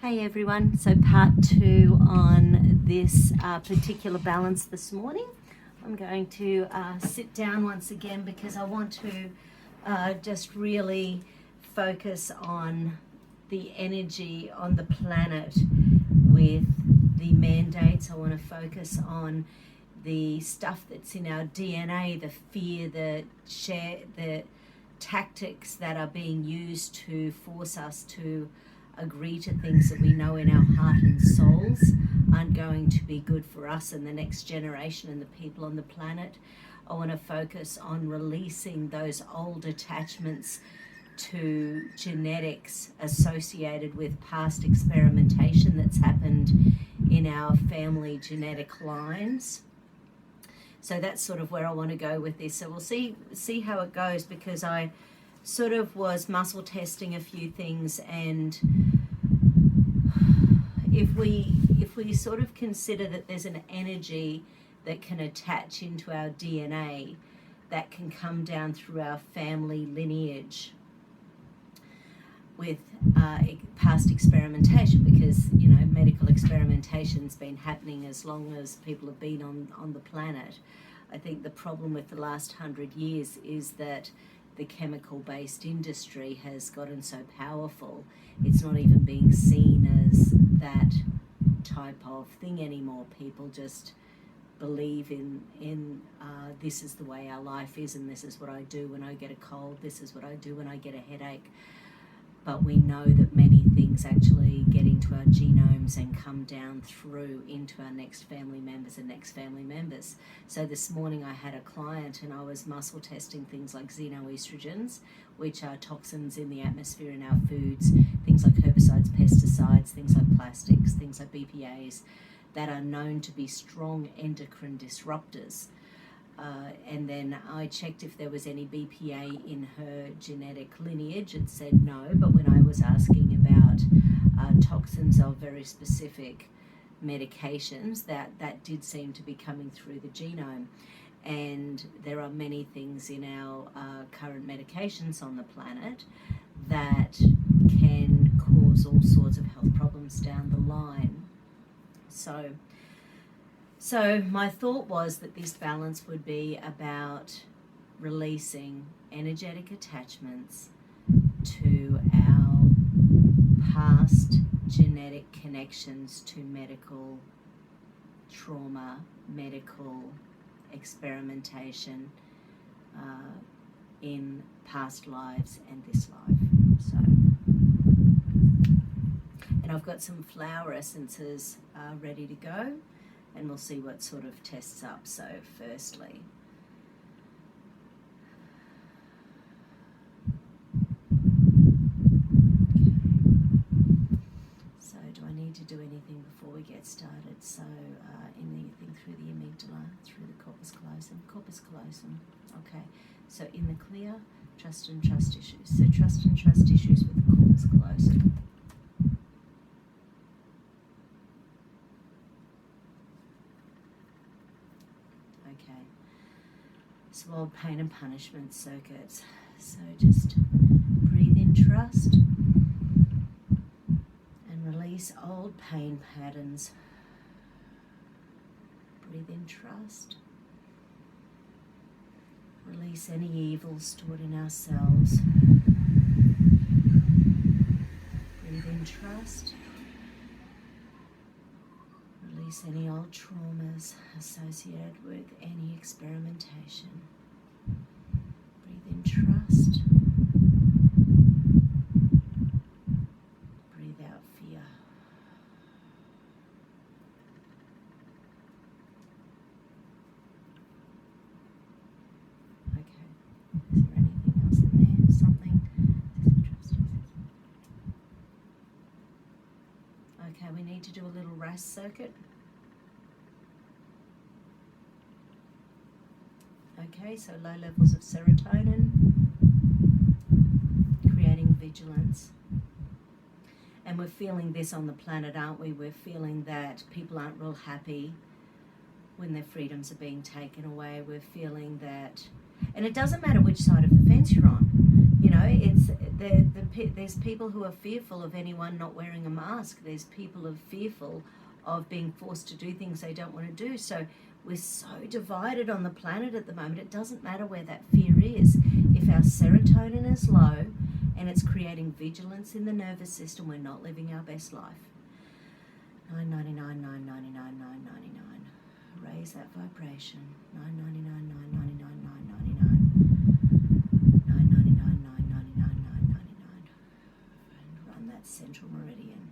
Hey everyone, so part 2 on this particular balance this morning. I'm going to sit down once again because I want to just really focus on the energy on the planet with the mandates. I want to focus on the stuff that's in our DNA, the fear, the tactics that are being used to force us to agree to things that we know in our heart and souls aren't going to be good for us and the next generation and the people on the planet. I want to focus on releasing those old attachments to genetics associated with past experimentation that's happened in our family genetic lines. So that's sort of where I want to go with this. So we'll see how it goes, because I sort of was muscle testing a few things, and if we sort of consider that there's an energy that can attach into our DNA that can come down through our family lineage with past experimentation, because medical experimentation's been happening as long as people have been on the planet. I think the problem with the last 100 years is that the chemical-based industry has gotten so powerful, it's not even being seen as that type of thing anymore. People just believe in this is the way our life is, and this is what I do when I get a cold, this is what I do when I get a headache. But we know that many things actually get into our genomes and come down through into our next family members and next family members. So this morning I had a client and I was muscle testing things like xenoestrogens, which are toxins in the atmosphere in our foods, things like herbicides, pesticides, things like plastics, things like BPAs that are known to be strong endocrine disruptors. And then I checked if there was any BPA in her genetic lineage. It said no, but when I was asking about toxins of very specific medications, that did seem to be coming through the genome. And there are many things in our current medications on the planet that can cause all sorts of health problems down the line. So my thought was that this balance would be about releasing energetic attachments to our past genetic connections to medical trauma, medical experimentation in past lives and this life. So, and I've got some flower essences ready to go, and we'll see what sort of tests up. So firstly, so do I need to do anything before we get started? So anything through the amygdala, through the corpus callosum, okay. So in the clear, trust and trust issues. So trust and trust issues with the corpus callosum. So pain and punishment circuits. So just breathe in trust and release old pain patterns. Breathe in trust. Release any evil stored in our cells. Breathe in trust. Release any old traumas associated with any experimentation. Breathe in trust. Breathe out fear. Okay. Is there anything else in there? Something? Okay, we need to do a little RAS circuit. Okay, so low levels of serotonin, creating vigilance. And we're feeling this on the planet, aren't we? We're feeling that people aren't real happy when their freedoms are being taken away. We're feeling that, and it doesn't matter which side of the fence you're on. You know, there's people who are fearful of anyone not wearing a mask. There's people who are fearful of being forced to do things they don't want to do. So we're so divided on the planet at the moment. It doesn't matter where that fear is. If our serotonin is low and it's creating vigilance in the nervous system, we're not living our best life. 999, 999, 999. Raise that vibration. 999, 999, 999. 999, 999, 999. And run that central meridian.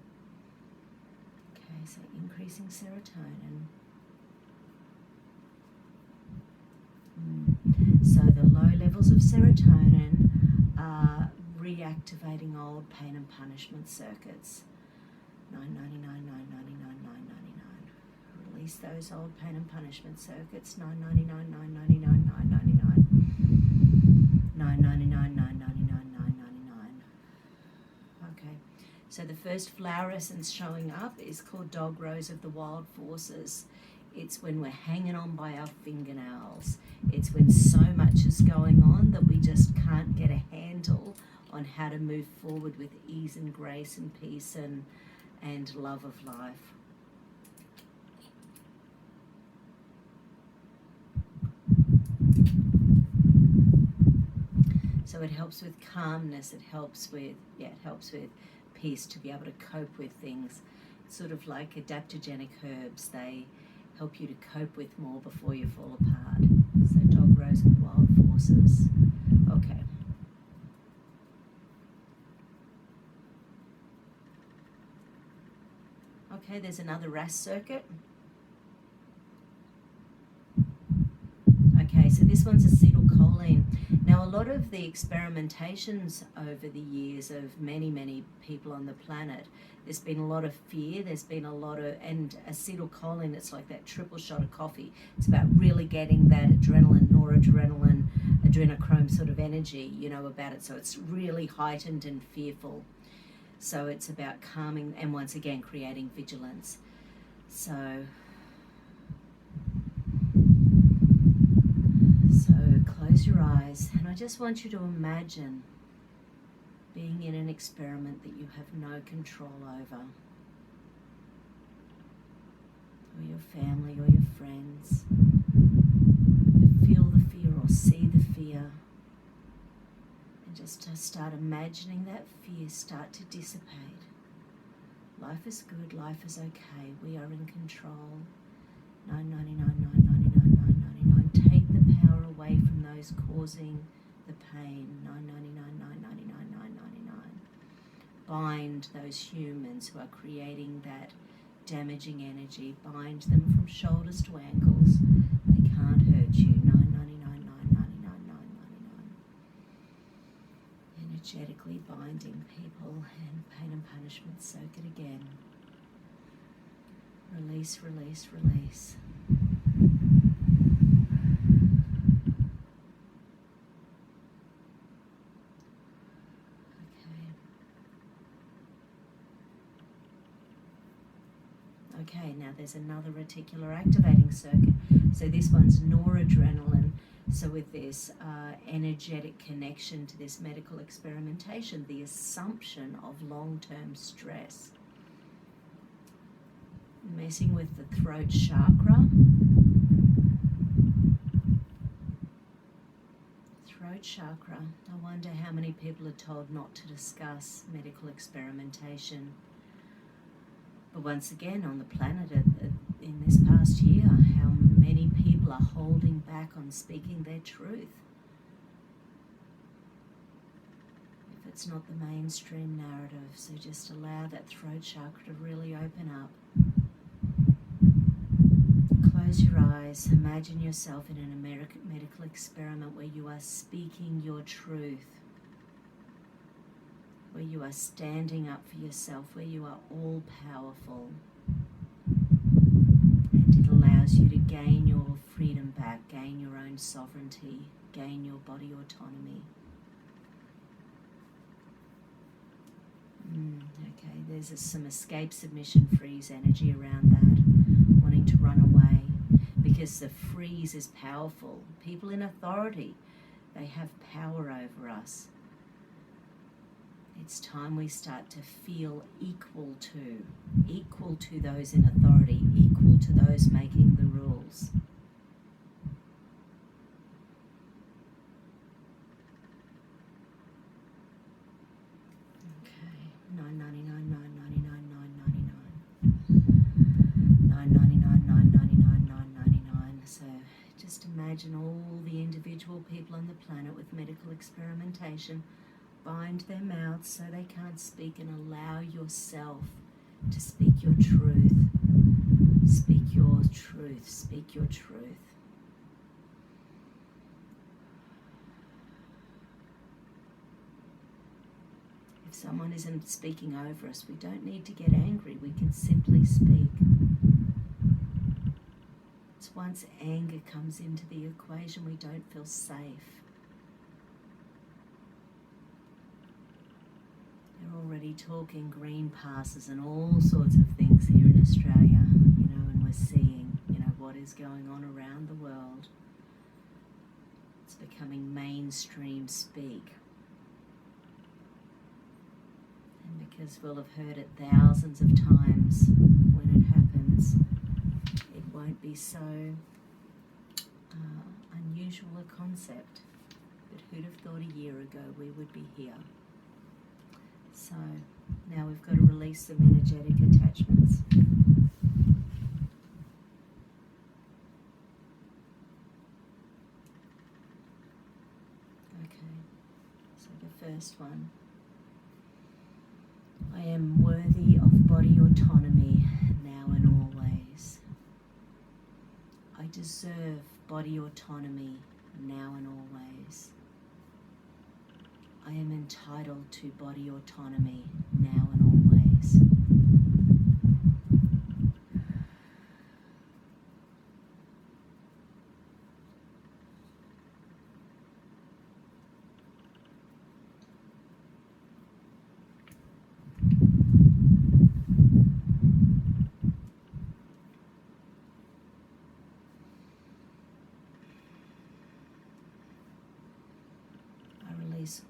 Okay, so increasing serotonin. So the low levels of serotonin are reactivating old pain and punishment circuits. 999, 999, 999. Release those old pain and punishment circuits. 999, 999, 999. 999, 999, 999. Okay, so the first flower essence showing up is called Dog Rose of the Wild Forces. It's when we're hanging on by our fingernails. It's when so much is going on that we just can't get a handle on how to move forward with ease and grace and peace and love of life. So it helps with calmness, it helps with peace, to be able to cope with things. It's sort of like adaptogenic herbs. They help you to cope with more before you fall apart. So Dog Rose with Wild Forces. Okay. Okay, there's another RAS circuit. Okay, so this one's acetylcholine. Now, a lot of the experimentations over the years of many people on the planet, there's been a lot of fear, there's been a lot of, and acetylcholine, it's like that triple shot of coffee. It's about really getting that adrenaline, noradrenaline, adrenochrome sort of energy, you know, about it. So it's really heightened and fearful. So it's about calming and once again creating vigilance. So close your eyes, and I just want you to imagine being in an experiment that you have no control over, or your family or your friends. Feel the fear or see the fear, and just to start imagining that fear start to dissipate. Life is good, life is okay, we are in control. 999, 999, 999. Take the power away from those causing the pain. 999, 999, 999. Bind those humans who are creating that damaging energy. Bind them from shoulders to ankles. They can't hurt you. 999, 999, 999. Energetically binding people and pain and punishment circuit again. Release, release, release. Okay, now there's another reticular activating circuit. So this one's noradrenaline. So with this energetic connection to this medical experimentation, the assumption of long-term stress. Messing with the throat chakra. Throat chakra. I wonder how many people are told not to discuss medical experimentation. But once again, on the planet in this past year, how many people are holding back on speaking their truth? If it's not the mainstream narrative, so just allow that throat chakra to really open up. Close your eyes. Imagine yourself in an medical experiment where you are speaking your truth, where you are standing up for yourself, where you are all powerful. And it allows you to gain your freedom back, gain your own sovereignty, gain your body autonomy. Okay, there's some escape, submission, freeze energy around that, wanting to run away, because the freeze is powerful. People in authority, they have power over us. It's time we start to feel equal to those in authority, equal to those making the rules. Okay, $9.99, $9.99. So just imagine all the individual people on the planet with medical experimentation bind their mouths so they can't speak, and allow yourself to speak your truth. Speak your truth. Speak your truth. If someone isn't speaking over us, we don't need to get angry. We can simply speak. It's once anger comes into the equation, we don't feel safe. They're already talking green passes and all sorts of things here in Australia, and we're seeing, what is going on around the world. It's becoming mainstream speak. And because we'll have heard it thousands of times, when it happens, it won't be so unusual a concept. But who'd have thought a year ago we would be here? So now we've got to release some energetic attachments. Okay, so the first one. I am worthy of body autonomy now and always. I deserve body autonomy now and always. I am entitled to body autonomy now and always.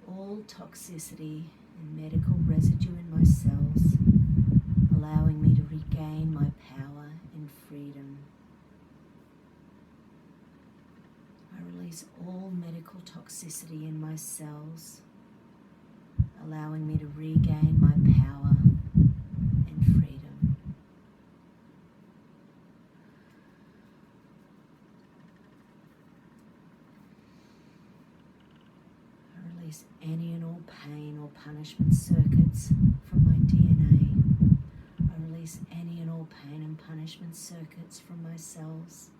All toxicity and medical residue in my cells, allowing me to regain my power and freedom. I release all medical toxicity in my cells, allowing me to regain my power and freedom. Release any and all pain or punishment circuits from my DNA. I release any and all pain and punishment circuits from my cells.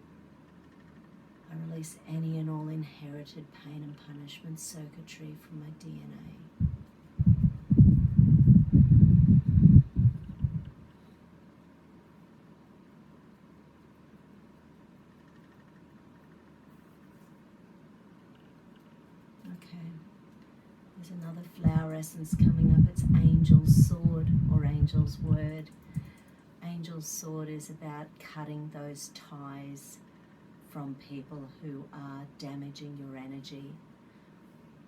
I release any and all inherited pain and punishment circuitry from my DNA. There's another flower essence coming up. It's Angel's Sword or Angel's Word. Angel's Sword is about cutting those ties from people who are damaging your energy.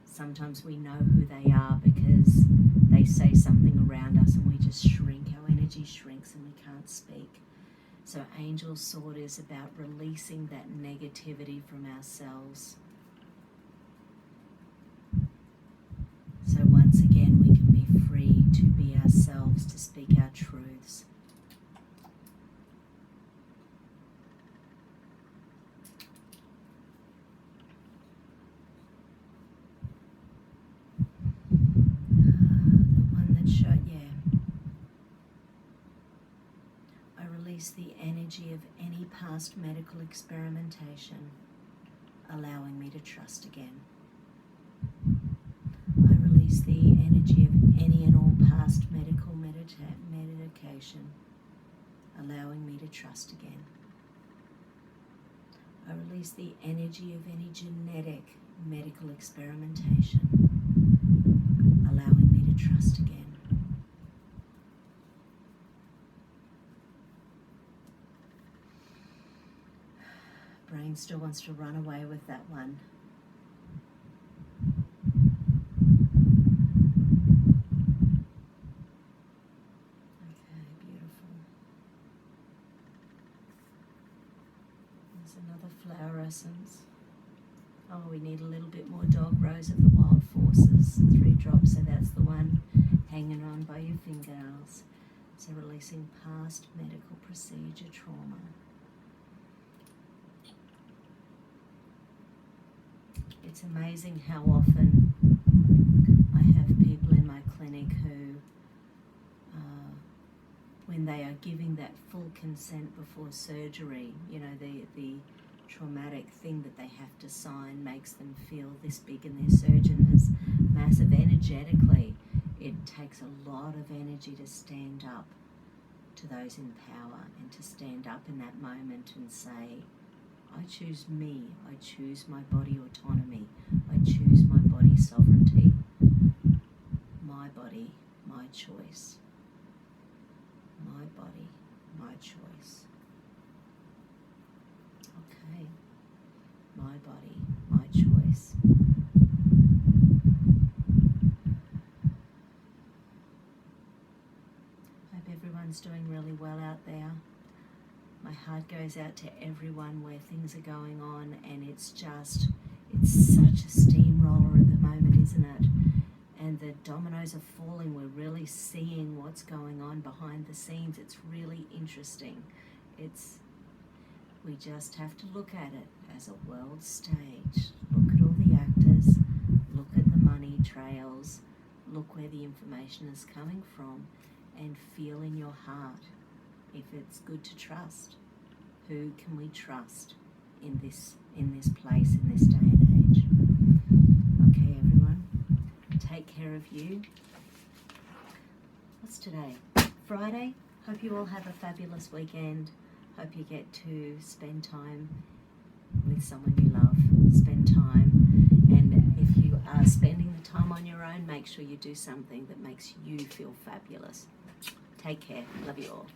Sometimes we know who they are because they say something around us and we just shrink. Our energy shrinks and we can't speak. So Angel's Sword is about releasing that negativity from ourselves. So once again, we can be free to be ourselves, to speak our truths. The one that showed, I release the energy of any past medical experimentation, allowing me to trust again. The energy of any and all past medical medication, allowing me to trust again. I release the energy of any genetic medical experimentation, allowing me to trust again. Brain still wants to run away with that one. There's another flower essence. Oh, we need a little bit more dog rose of the wild forces. 3 drops, so that's the one hanging on by your fingernails. So releasing past medical procedure trauma. It's amazing how often I have people in my clinic who, when they are giving that full consent before surgery, you know, the traumatic thing that they have to sign makes them feel this big, and their surgeon is massive energetically. It takes a lot of energy to stand up to those in power and to stand up in that moment and say, I choose me, I choose my body autonomy, I choose my body sovereignty, my body, my choice, my body, my choice. Okay, my body, my choice. Hope everyone's doing really well out there. My heart goes out to everyone where things are going on, and it's such a steamroller at the moment, isn't it? And the dominoes are falling. We're really seeing what's going on behind the scenes. It's really interesting. We just have to look at it as a world stage. Look at all the actors, look at the money trails, look where the information is coming from, and feel in your heart if it's good to trust. Who can we trust in this place, in this day and age? Okay, everyone, take care of you. What's today? Friday? Hope you all have a fabulous weekend. Hope you get to spend time with someone you love. Spend time, and if you are spending the time on your own, make sure you do something that makes you feel fabulous. Take care. Love you all.